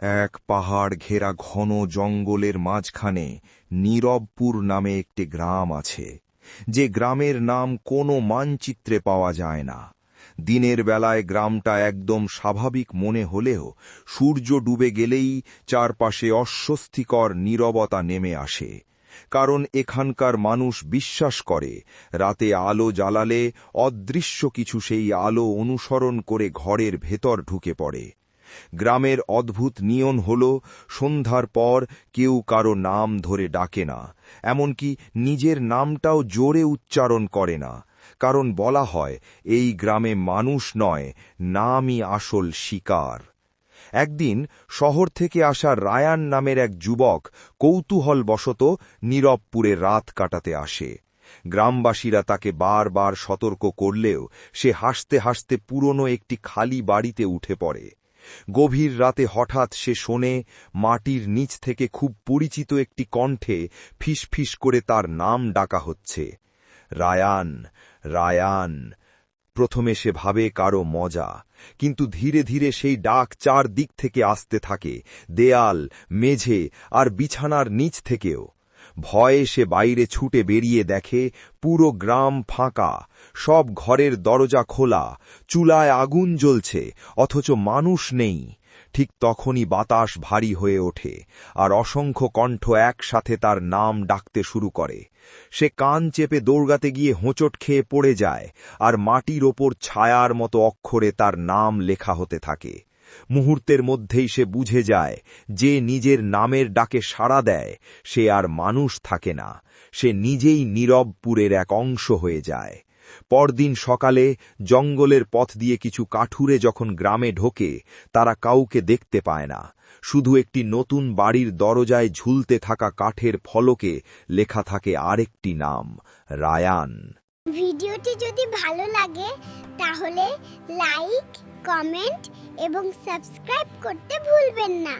এক পাহাড় ঘেরা ঘন জঙ্গলের মাঝখানে নীরবপুর নামে একটি গ্রাম আছে, যে গ্রামের নাম কোনো মানচিত্রে পাওয়া যায় না। দিনের বেলায় গ্রামটা একদম স্বাভাবিক মনে হলেও সূর্য ডুবে গেলেই চারপাশে অস্বস্তিকর নীরবতা নেমে আসে। কারণ এখানকার মানুষ বিশ্বাস করে রাতে আলো জ্বালালে অদৃশ্য কিছু সেই আলো অনুসরণ করে ঘরের ভেতর ঢুকে পড়ে। গ্রামের অদ্ভুত নিয়ম হল, সন্ধ্যার পর কেউ কারো নাম ধরে ডাকে না, এমনকি নিজের নামটাও জোরে উচ্চারণ করে না। কারণ বলা হয় এই গ্রামে মানুষ নয়, নামই আসল শিকার। একদিন শহর থেকে আসা রায়ান নামের এক যুবক কৌতূহলবশত নীরবপুরে রাত কাটাতে আসে। গ্রামবাসীরা তাকে বারবার সতর্ক করলেও সে হাসতে হাসতে পুরনো একটি খালি বাড়িতে উঠে পড়ে। গভীর রাতে হঠাৎ সে শোনে মাটির নিচ থেকে খুব পরিচিত একটি কণ্ঠে ফিসফিস করে তার নাম ডাকা হচ্ছে, রায়ান, রায়ান। প্রথমে সে ভাবে কারো মজা, কিন্তু ধীরে ধীরে সেই ডাক চারদিক থেকে আসতে থাকে, দেয়াল, মেঝে আর বিছানার নিচ থেকেও। ভয়ে সে বাইরে ছুটে বেরিয়ে দেখে পুরো গ্রাম ফাঁকা, সব ঘরের দরজা খোলা, চুলায় আগুন জ্বলছে, অথচ মানুষ নেই। ঠিক তখনই বাতাস ভারী হয়ে ওঠে, আর অসংখ্য কণ্ঠ একসাথে তার নাম ডাকতে শুরু করে। সে কান চেপে দৌড়াতে গিয়ে হোঁচট খেয়ে পড়ে যায়, আর মাটির ওপর ছায়ার মতো অক্ষরে তার নাম লেখা হতে থাকে। মুহূর্তের মধ্যেই সে বুঝে যায়, যে নিজের নামের ডাকে সাড়া দেয় সে আর মানুষ থাকে না, সে নিজেই নীরবপুরের এক অংশ হয়ে যায়। পরদিন সকালে জঙ্গলের পথ দিয়ে কিছু কাঠুরে যখন গ্রামে ঢোকে, তারা কাউকে দেখতে পায় না, শুধু একটি নতুন বাড়ির দরজায় ঝুলতে থাকা কাঠের ফলকে লেখা থাকে আরেকটি নাম, রায়ান। ভিডিওটি যদি ভালো লাগে তাহলে লাইক, কমেন্ট এবং সাবস্ক্রাইব করতে ভুলবেন না।